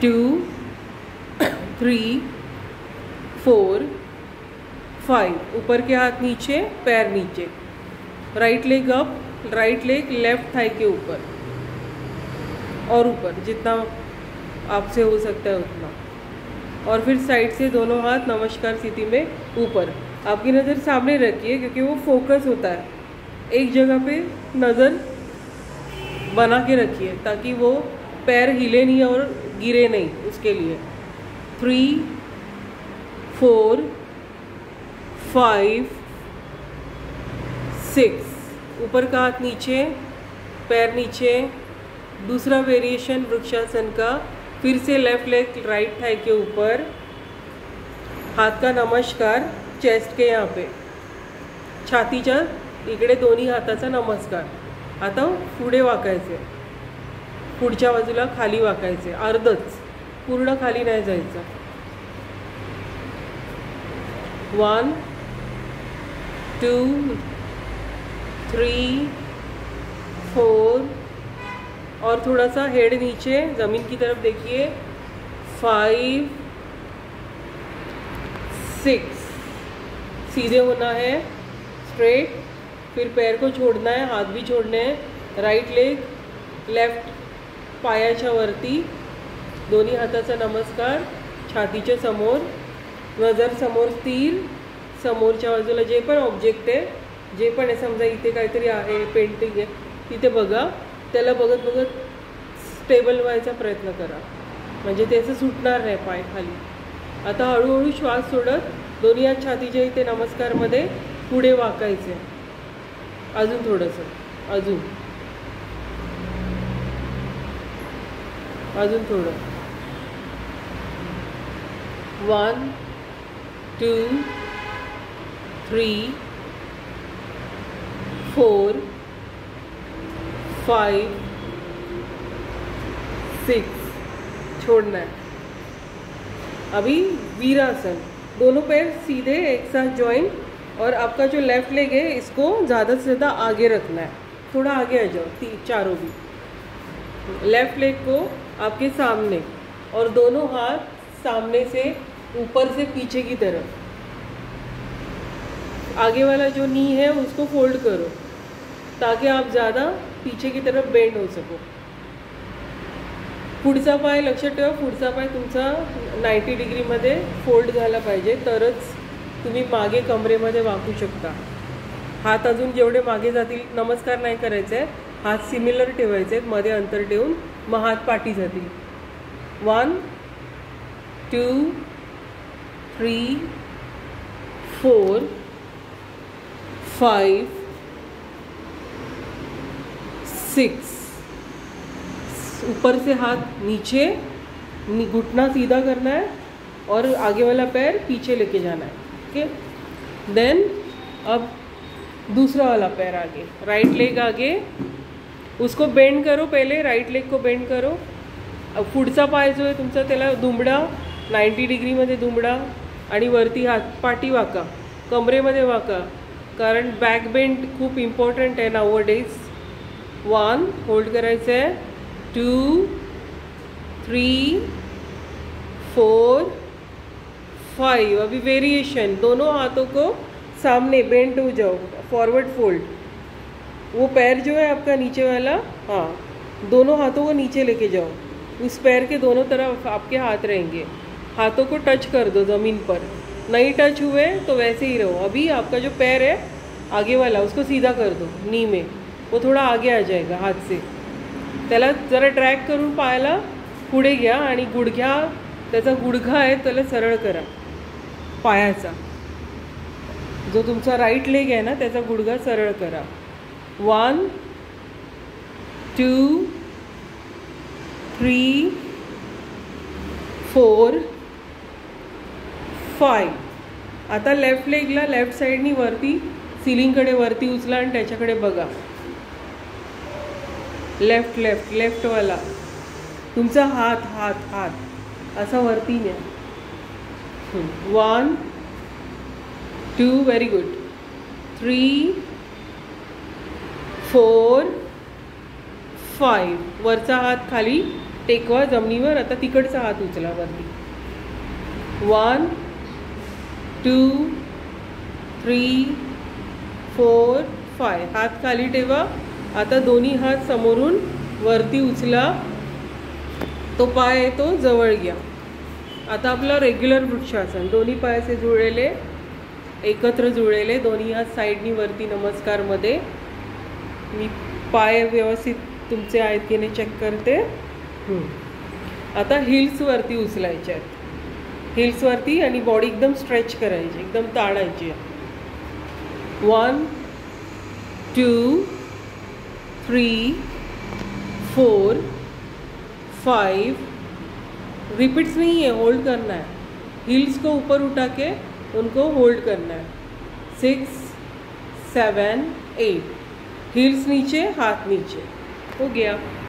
2 3 4 5। ऊपर के हाथ नीचे, पैर नीचे, right leg up, right leg left thigh के ऊपर और ऊपर, जितना आपसे हो सकता है उतना। और फिर साइड से दोनों हाथ नमस्कार स्थिति में ऊपर। आपकी नज़र सामने रखिए क्योंकि वो फोकस होता है, एक जगह पे नज़र बना के रखिए ताकि वो पैर हिले नहीं और गिरे नहीं, उसके लिए। 3 4 5 6। ऊपर का हाथ नीचे, पैर नीचे। दूसरा वेरिएशन वृक्षासन का, फिर से लेफ्ट लेग राइट थाई के ऊपर, हात का नमस्कार चेस्ट के यहाँ पे, छातीच्या इकडे दोन्ही हाताचा नमस्कार। आता पुढे वाकायचे, पुढच्या बाजूला खाली वाकायचे, अर्धच, पूर्ण खाली नाही जायचं। 1 2 3 4 और थोड़ा सा हेड नीचे ज़मीन की तरफ देखिए। 5 6। सीधे होना है, स्ट्रेट। फिर पैर को छोड़ना है, हाथ भी छोड़ने हैं। राइट लेग लेफ्ट पायाच्या वरती, दोन्ही हाताचा नमस्कार, छातीच्या समोर, नजर समोर स्थिर। समोरच्या बाजूला जे पण ऑब्जेक्ट आहे, जे पण आहे, समजा इथे काहीतरी आहे, पेंटिंग आहे, तिथे बघा, त्याला बघत बघत स्टेबल व्हायचा प्रयत्न करा, म्हणजे त्याचं सुटणार नाही पाय खाली। आता हळूहळू श्वास सोडत दोन्ही हात छातीच्या इथे नमस्कारमध्ये पुढे वाकायचे। अजून थोडंसं, अजून अजून थोडं। 1 2 3 4 5 6। छोड़ना है। अभी वीरासन, दोनों पैर सीधे एक साथ ज्वाइन, और आपका जो लेफ्ट लेग है इसको ज़्यादा से ज़्यादा आगे रखना है, थोड़ा आगे आ जाओ, चारों भी। लेफ्ट लेग को आपके सामने और दोनों हाथ सामने से ऊपर से पीछे की तरफ। आगे वाला जो नी है उसको फोल्ड करो ताकि आप ज़्यादा पीछे की तरफ बेंड हो सको। पुढचा पाय लक्षात ठेवा, पुढचा पाय तुमचा 90 डिग्रीमध्ये फोल्ड झाला पाहिजे, तरच तुम्ही मागे कमरेमध्ये वाकू शकता। हात अजून जेवढे मागे जातील, नमस्कार नाही करायचे आहे, हात सिमिलर ठेवायचे आहेत, मध्ये अंतर ठेवून, मग हात पाठी जातील। 1 2 3 4 5 6। ऊपर से हाथ नीचे, घुटना सीधा करना है और आगे वाला पैर पीछे लेके जाना है। ओके, देन अब दूसरा वाला पैर आगे, राइट लेग आगे, उसको बेंड करो, पहले राइट लेग को बेंड करो। अब पुढचा पाय जो आहे तुमचा त्याला दुमडा, 90 डिग्रीमध्ये दुमडा, आणि वरती हात पाठी वाका, कमरेमध्ये वाका, कारण बॅक बेंड खूप इम्पॉर्टंट आहे नाउअडेज। 1 होल्ड करायचं आहे, 2 3 4 5। अभी वेरिएशन, दोनों हाथों को सामने बेंड हो जाओ, फॉरवर्ड फोल्ड। वो पैर जो है आपका नीचे वाला, हाँ, दोनों हाथों को नीचे लेके जाओ, उस पैर के दोनों तरफ आपके हाथ रहेंगे। हाथों को टच कर दो ज़मीन पर, नहीं टच हुए तो वैसे ही रहो। अभी आपका जो पैर है आगे वाला उसको सीधा कर दो, नी में वो थोड़ा आगे आ जाएगा हाथ से, त्याला जरा ड्रॅग करून पायाला पुढे घ्या आणि गुडघ्या, त्याचा गुडघा आहे त्याला सरळ करा, पायाचा जो तुमचा राईट लेग आहे ना त्याचा गुडघा सरळ करा। 1 2 3 4 5। आता लेफ्ट लेगला लेफ्ट साईडनी वरती सिलिंगकडे वरती उचला आणि त्याच्याकडे बघा। लेफ्ट लेफ्ट लेफ्टवाला तुमचा हात हात हात असा वरती न्या। 1 2 व्हेरी गुड, 3 4 5। वरचा हात खाली, टेकवा जमिनीवर. आता तिकडचा हात उचला वरती. 1 2 3 4 5. हात खाली ठेवा. आता दोन्ही हात समोरून वरती उचला. तो पाय आहे तो जवळ घ्या. आता आपला रेग्युलर वृक्षासन. दोन्ही पायाचे जुळलेले एकत्र जुळलेले, दोन्ही हात साईडनी वरती नमस्कारमध्ये. मी पाय व्यवस्थित तुमचे आहेत की नाही चेक करते. आता हिल्सवरती उचलायचे आहेत. हिल्सवरती आणि बॉडी एकदम स्ट्रेच करायची, एकदम ताणायची. 1 2 3 4 5. रिपीट्स नहीं है, होल्ड करना है. हील्स को ऊपर उठा के उनको होल्ड करना है. 6 7 8. हील्स नीचे, हाथ नीचे. हो गया.